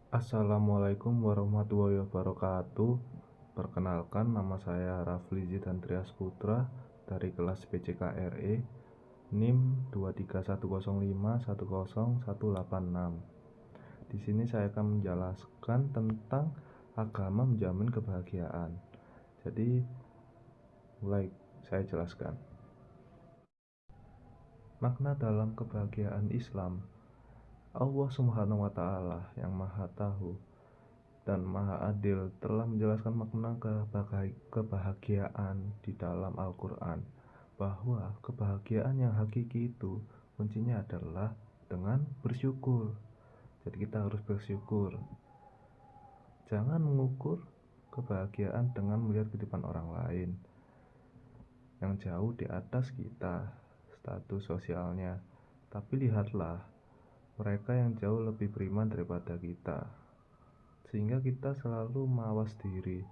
Assalamualaikum warahmatullahi wabarakatuh. Perkenalkan, nama saya Rafli Zidandrias Putra dari kelas PCKRE NIM 23105100186. Di sini saya akan menjelaskan tentang agama menjamin kebahagiaan. Jadi, mulai saya jelaskan. Makna dalam kebahagiaan Islam. Allah Subhanahu wa Ta'ala yang Maha Tahu dan Maha Adil telah menjelaskan makna kebahagiaan di dalam Al-Quran, bahwa kebahagiaan yang hakiki itu kuncinya adalah dengan bersyukur. Jadi kita harus bersyukur. Jangan mengukur kebahagiaan dengan melihat kehidupan orang lain yang jauh di atas kita status sosialnya, tapi lihatlah mereka yang jauh lebih beriman daripada kita, sehingga kita selalu mawas diri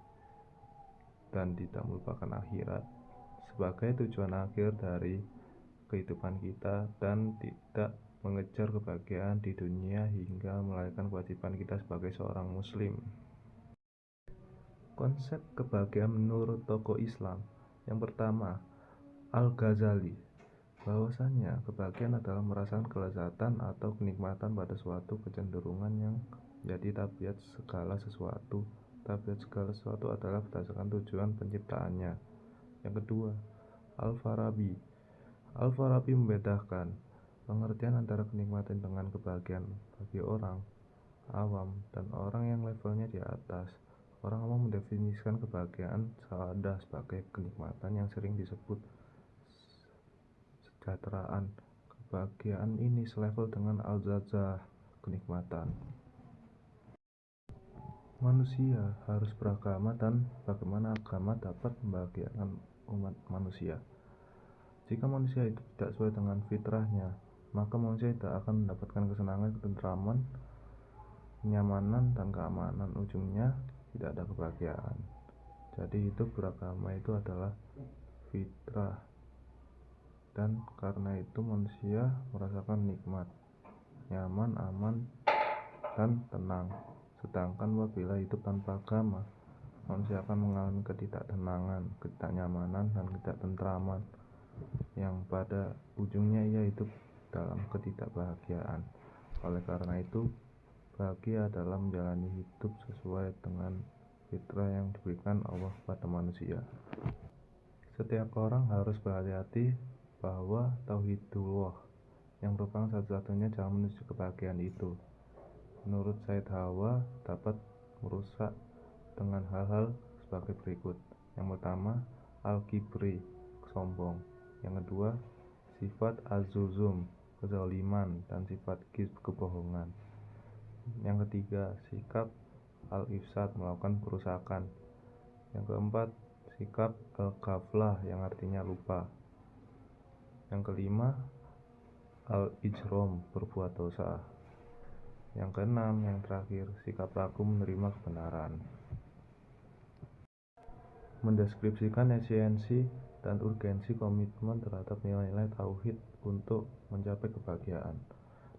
dan tidak melupakan akhirat sebagai tujuan akhir dari kehidupan kita, dan tidak mengejar kebahagiaan di dunia hingga melalaikan kewajiban kita sebagai seorang muslim. Konsep kebahagiaan menurut tokoh Islam. Yang pertama, Al-Ghazali, bahwasanya kebahagiaan adalah merasakan kelezatan atau kenikmatan pada suatu kecenderungan yang menjadi tabiat segala sesuatu. Tabiat segala sesuatu adalah berdasarkan tujuan penciptaannya. Yang kedua, Al-Farabi. Al-Farabi membedakan pengertian antara kenikmatan dengan kebahagiaan bagi orang awam dan orang yang levelnya di atas. Orang awam mendefinisikan kebahagiaan saadah sebagai kenikmatan yang sering disebut kesejahteraan. Kebahagiaan ini selevel dengan al-zazah, kenikmatan. Manusia harus beragama, dan bagaimana agama dapat membahagiakan umat manusia. Jika manusia itu tidak sesuai dengan fitrahnya, maka manusia tidak akan mendapatkan kesenangan, ketentraman, kenyamanan, dan keamanan. Ujungnya tidak ada kebahagiaan. Jadi hidup beragama itu adalah fitrah, dan karena itu manusia merasakan nikmat, nyaman, aman, dan tenang. Sedangkan apabila hidup tanpa agama, manusia akan mengalami ketidaktenangan, ketidaknyamanan, dan ketidaktentraman, yang pada ujungnya ia hidup dalam ketidakbahagiaan. Oleh karena itu, bahagia adalah menjalani hidup sesuai dengan fitrah yang diberikan Allah kepada manusia. Setiap orang harus berhati-hati bahwa tauhidullah yang merupakan satu-satunya jalan menuju kebahagiaan itu, menurut Said Hawa, dapat merusak dengan hal-hal sebagai berikut. Yang pertama, al-kibri, sombong. Yang kedua, sifat az-zuzum, kezaliman, dan sifat kebohongan. Yang ketiga, sikap al-ifsad, melakukan kerusakan. Yang keempat, sikap al-ghaflah, yang artinya lupa. Yang kelima, al-ijrom, berbuat dosa. Yang keenam, yang terakhir, sikap ragu menerima kebenaran. Mendeskripsikan esensi dan urgensi komitmen terhadap nilai-nilai tauhid untuk mencapai kebahagiaan.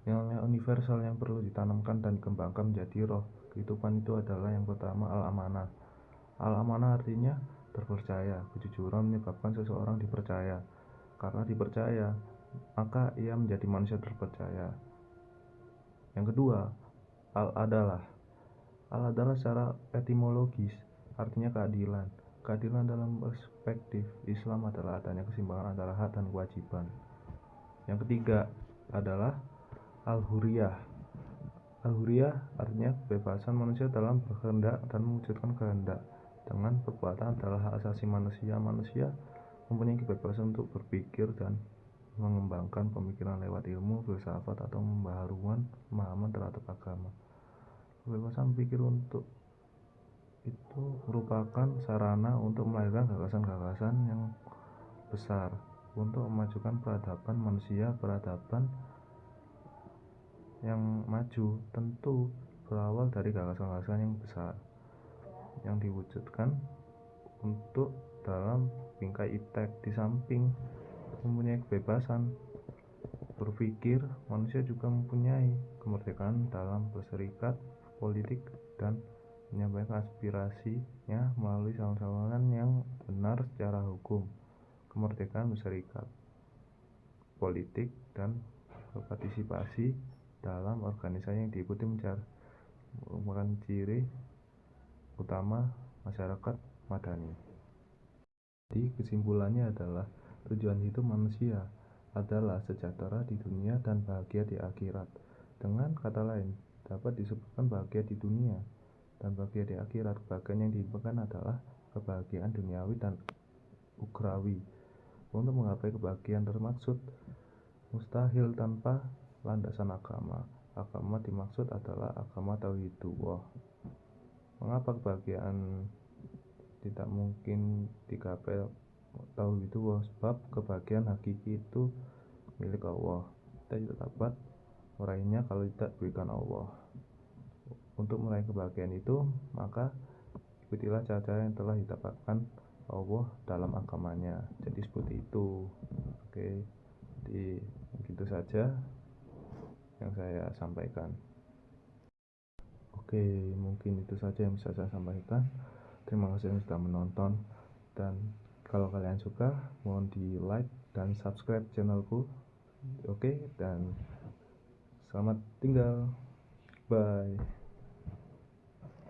Nilai universal yang perlu ditanamkan dan dikembangkan menjadi roh kehidupan itu adalah yang pertama, al-amanah. Al-amanah artinya terpercaya. Kejujuran menyebabkan seseorang dipercaya. Karena dipercaya, maka ia menjadi manusia terpercaya. Yang kedua, al-adalah. Al-adalah secara etimologis artinya keadilan. Keadilan dalam perspektif Islam adalah adanya keseimbangan antara hak dan kewajiban. Yang ketiga adalah al-huriyah. Al-huriyah artinya kebebasan manusia dalam berkehendak dan mewujudkan kehendak. Dengan perbuatan adalah hak asasi manusia. Manusia mempunyai kebebasan untuk berpikir dan mengembangkan pemikiran lewat ilmu, filsafat, atau pembaharuan pemahaman terhadap agama. Kebebasan berpikir untuk itu merupakan sarana untuk melahirkan gagasan-gagasan yang besar untuk memajukan peradaban manusia. Peradaban yang maju tentu berawal dari gagasan-gagasan yang besar yang diwujudkan untuk dalam bingkai iptek. Di samping mempunyai kebebasan berpikir, manusia juga mempunyai kemerdekaan dalam berserikat politik dan menyampaikan aspirasinya melalui saluran yang benar secara hukum, kemerdekaan berserikat politik, dan berpartisipasi dalam organisasi yang diikuti merupakan ciri utama masyarakat madani. Jadi kesimpulannya adalah tujuan hidup manusia adalah sejahtera di dunia dan bahagia di akhirat. Dengan kata lain, dapat disebutkan bahagia di dunia dan bahagia di akhirat. Kebahagiaan yang diinginkan adalah kebahagiaan duniawi dan ukhrawi. Untuk menggapai kebahagiaan termaksud mustahil tanpa landasan agama. Agama dimaksud adalah agama tauhidullah. Mengapa kebahagiaan tidak mungkin digapai tauhidullah? Sebab kebahagiaan hakiki itu milik Allah. Kita tidak dapat meraihnya kalau tidak diberikan Allah. Untuk meraih kebahagiaan itu, maka ikutilah cara-cara yang telah didapatkan Allah dalam agamanya. Jadi seperti itu. Oke, jadi begitu saja yang saya sampaikan. Oke, mungkin itu saja yang bisa saya sampaikan. Terima kasih yang sudah menonton, dan kalau kalian suka mohon di like dan subscribe channelku. Oke, dan selamat tinggal. Bye.